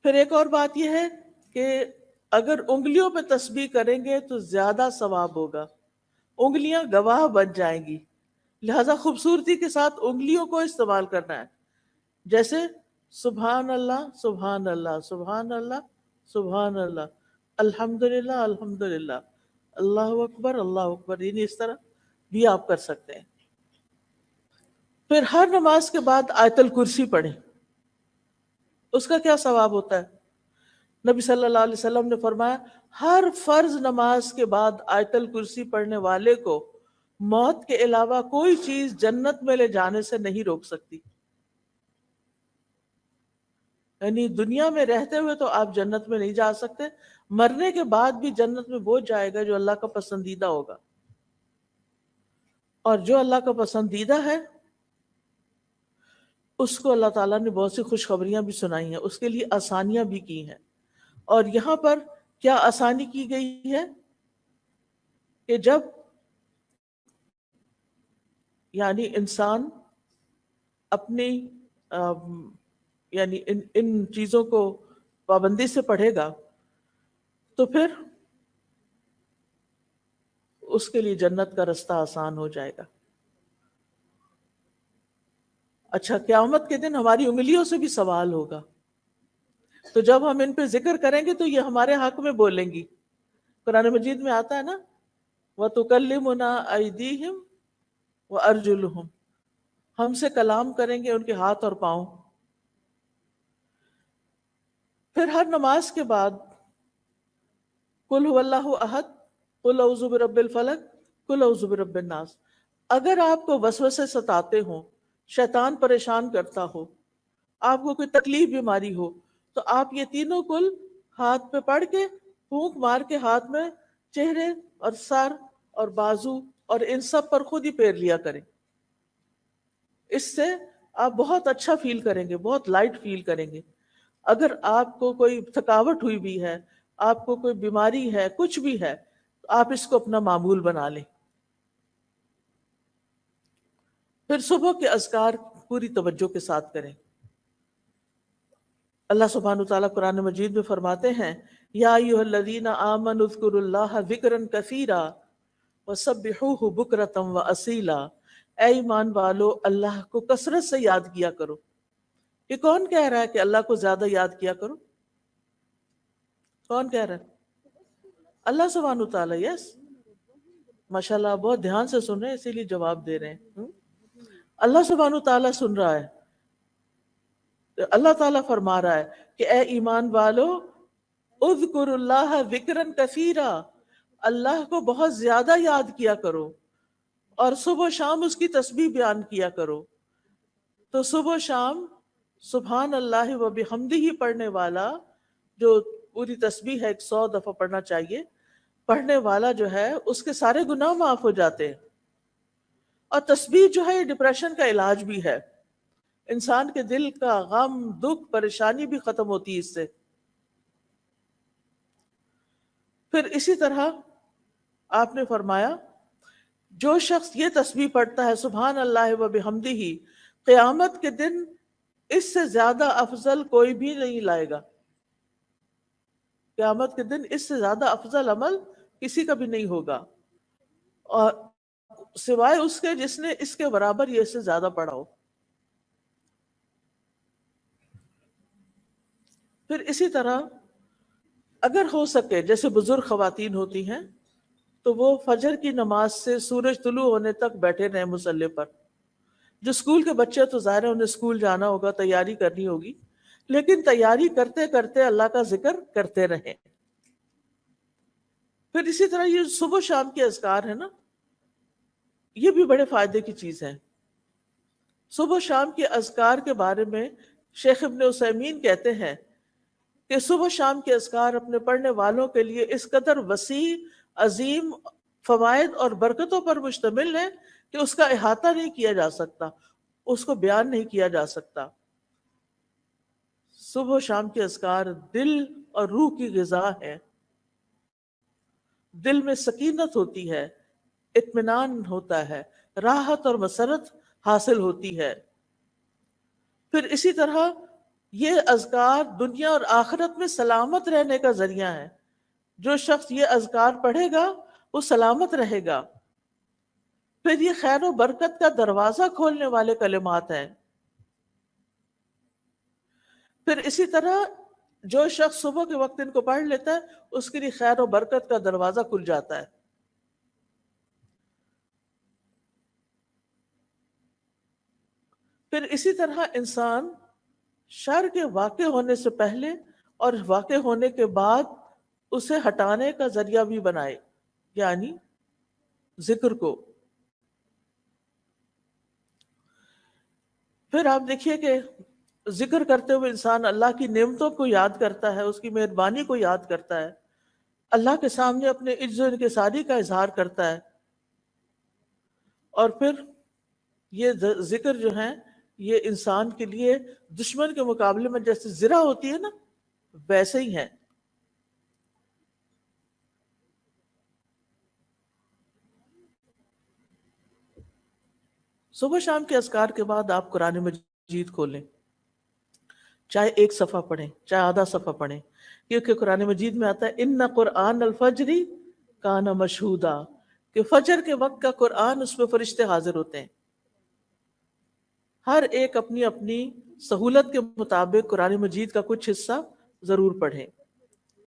پھر ایک اور بات یہ ہے کہ اگر انگلیوں پہ تسبیح کریں گے تو زیادہ ثواب ہوگا، انگلیاں گواہ بن جائیں گی، لہذا خوبصورتی کے ساتھ انگلیوں کو استعمال کرنا ہے، جیسے سبحان اللہ سبحان اللہ سبحان اللہ سبحان اللہ، الحمدللہ الحمدللہ، اللہ اکبر اللہ اکبر، یعنی اس طرح بھی آپ کر سکتے ہیں۔ پھر ہر نماز کے بعد آیت الکرسی پڑھیں، اس کا کیا ثواب ہوتا ہے؟ نبی صلی اللہ علیہ وسلم نے فرمایا ہر فرض نماز کے بعد آیت الکرسی پڑھنے والے کو موت کے علاوہ کوئی چیز جنت میں لے جانے سے نہیں روک سکتی۔ یعنی دنیا میں رہتے ہوئے تو آپ جنت میں نہیں جا سکتے، مرنے کے بعد بھی جنت میں وہ جائے گا جو اللہ کا پسندیدہ ہوگا، اور جو اللہ کا پسندیدہ ہے اس کو اللہ تعالیٰ نے بہت سی خوشخبریاں بھی سنائی ہیں، اس کے لیے آسانیاں بھی کی ہیں۔ اور یہاں پر کیا آسانی کی گئی ہے کہ جب یعنی انسان اپنی یعنی ان چیزوں کو پابندی سے پڑھے گا تو پھر اس کے لیے جنت کا رستہ آسان ہو جائے گا۔ اچھا، قیامت کے دن ہماری انگلیوں سے بھی سوال ہوگا، تو جب ہم ان پہ ذکر کریں گے تو یہ ہمارے حق میں بولیں گی۔ قرآن مجید میں آتا ہے نا وَتُكَلِّمُنَا أَيْدِيهِمْ وَأَرْجُلُهُمْ، ہم سے کلام کریں گے ان کے ہاتھ اور پاؤں۔ پھر ہر نماز کے بعد قُلْ هُوَ اللَّهُ أَحَدٌ قُلْ أَعُوذُ بِرَبِّ الْفَلَقِ قُلْ أَعُوذُ بِرَبِّ النَّاسِ، اگر آپ کو وسوسے ستاتے ہوں، شیطان پریشان کرتا ہو، آپ کو کوئی تکلیف بیماری ہو، تو آپ یہ تینوں کل ہاتھ پہ پڑھ کے پھونک مار کے ہاتھ میں چہرے اور سر اور بازو اور ان سب پر خود ہی پھیر لیا کریں۔ اس سے آپ بہت اچھا فیل کریں گے، بہت لائٹ فیل کریں گے۔ اگر آپ کو کوئی تھکاوٹ ہوئی بھی ہے، آپ کو کوئی بیماری ہے، کچھ بھی ہے، تو آپ اس کو اپنا معمول بنا لیں۔ پھر صبح کے اذکار پوری توجہ کے ساتھ کریں۔ اللہ سبحانہ وتعالیٰ قرآن مجید میں فرماتے ہیں یا ایھا الذین آمنوا اذکروا اللہ ذکرا کثیرا وسبحوہ بکرۃ واصیلا، اے ایمان والو اللہ کو کثرت سے یاد کیا کرو۔ یہ کون کہہ رہا ہے کہ اللہ کو زیادہ یاد کیا کرو؟ کون کہہ رہا ہے؟ اللہ سبحانہ وتعالیٰ۔ یس، ماشاءاللہ بہت دھیان سے سن رہے ہیں، اسی لیے جواب دے رہے ہیں۔ اللہ سبحانہ وتعالیٰ سن رہا ہے۔ اللہ تعالیٰ فرما رہا ہے کہ اے ایمان والو اذکروا اللہ ذکرا کثیرا، اللہ کو بہت زیادہ یاد کیا کرو اور صبح و شام اس کی تسبیح بیان کیا کرو۔ تو صبح و شام سبحان اللہ و بحمدہ پڑھنے والا، جو پوری تسبیح ہے 100 دفعہ پڑھنا چاہیے، پڑھنے والا جو ہے اس کے سارے گناہ معاف ہو جاتے ہیں۔ اور تسبیح جو ہے یہ ڈپریشن کا علاج بھی ہے، انسان کے دل کا غم دکھ پریشانی بھی ختم ہوتی ہے اس سے۔ پھر اسی طرح آپ نے فرمایا جو شخص یہ تسبیح پڑھتا ہے سبحان اللہ و بحمدہ، قیامت کے دن اس سے زیادہ افضل کوئی بھی نہیں لائے گا۔ قیامت کے دن اس سے زیادہ افضل عمل کسی کا بھی نہیں ہوگا، اور سوائے اس کے جس نے اس کے برابر یہ اس سے زیادہ پڑھا ہو۔ پھر اسی طرح اگر ہو سکے، جیسے بزرگ خواتین ہوتی ہیں تو وہ فجر کی نماز سے سورج طلوع ہونے تک بیٹھے رہیں مصلی پر۔ جو اسکول کے بچے تو ظاہر ہے انہیں اسکول جانا ہوگا، تیاری کرنی ہوگی، لیکن تیاری کرتے کرتے اللہ کا ذکر کرتے رہیں۔ پھر اسی طرح یہ صبح شام کے اذکار ہے نا، یہ بھی بڑے فائدے کی چیز ہے۔ صبح شام کے اذکار کے بارے میں شیخ ابن عثیمین کہتے ہیں کہ صبح شام کے اذکار اپنے پڑھنے والوں کے لیے اس قدر وسیع عظیم فوائد اور برکتوں پر مشتمل ہے کہ اس کا احاطہ نہیں کیا جا سکتا، اس کو بیان نہیں کیا جا سکتا۔ صبح و شام کے اذکار دل اور روح کی غذا ہے، دل میں سکینت ہوتی ہے، اطمینان ہوتا ہے، راحت اور مسرت حاصل ہوتی ہے۔ پھر اسی طرح یہ اذکار دنیا اور آخرت میں سلامت رہنے کا ذریعہ ہے. جو شخص یہ اذکار پڑھے گا وہ سلامت رہے گا. پھر یہ خیر و برکت کا دروازہ کھولنے والے کلمات ہیں. پھر اسی طرح جو شخص صبح کے وقت ان کو پڑھ لیتا ہے اس کے لیے خیر و برکت کا دروازہ کھل جاتا ہے. پھر اسی طرح انسان شر کے واقع ہونے سے پہلے اور واقع ہونے کے بعد اسے ہٹانے کا ذریعہ بھی بنائے، یعنی ذکر کو. پھر آپ دیکھیے کہ ذکر کرتے ہوئے انسان اللہ کی نعمتوں کو یاد کرتا ہے، اس کی مہربانی کو یاد کرتا ہے، اللہ کے سامنے اپنے عجز و انکساری کا اظہار کرتا ہے. اور پھر یہ ذکر جو ہے یہ انسان کے لیے دشمن کے مقابلے میں جیسے زرہ ہوتی ہے نا، ویسے ہی ہے. صبح شام کے اذکار کے بعد آپ قرآن مجید کھولیں، چاہے ایک صفحہ پڑھیں چاہے آدھا صفحہ پڑھیں، کیونکہ قرآن مجید میں آتا ہے ان قرآن الفجر کان مشہودا، کہ فجر کے وقت کا قرآن اس میں فرشتے حاضر ہوتے ہیں. ہر ایک اپنی اپنی سہولت کے مطابق قرآن مجید کا کچھ حصہ ضرور پڑھیں.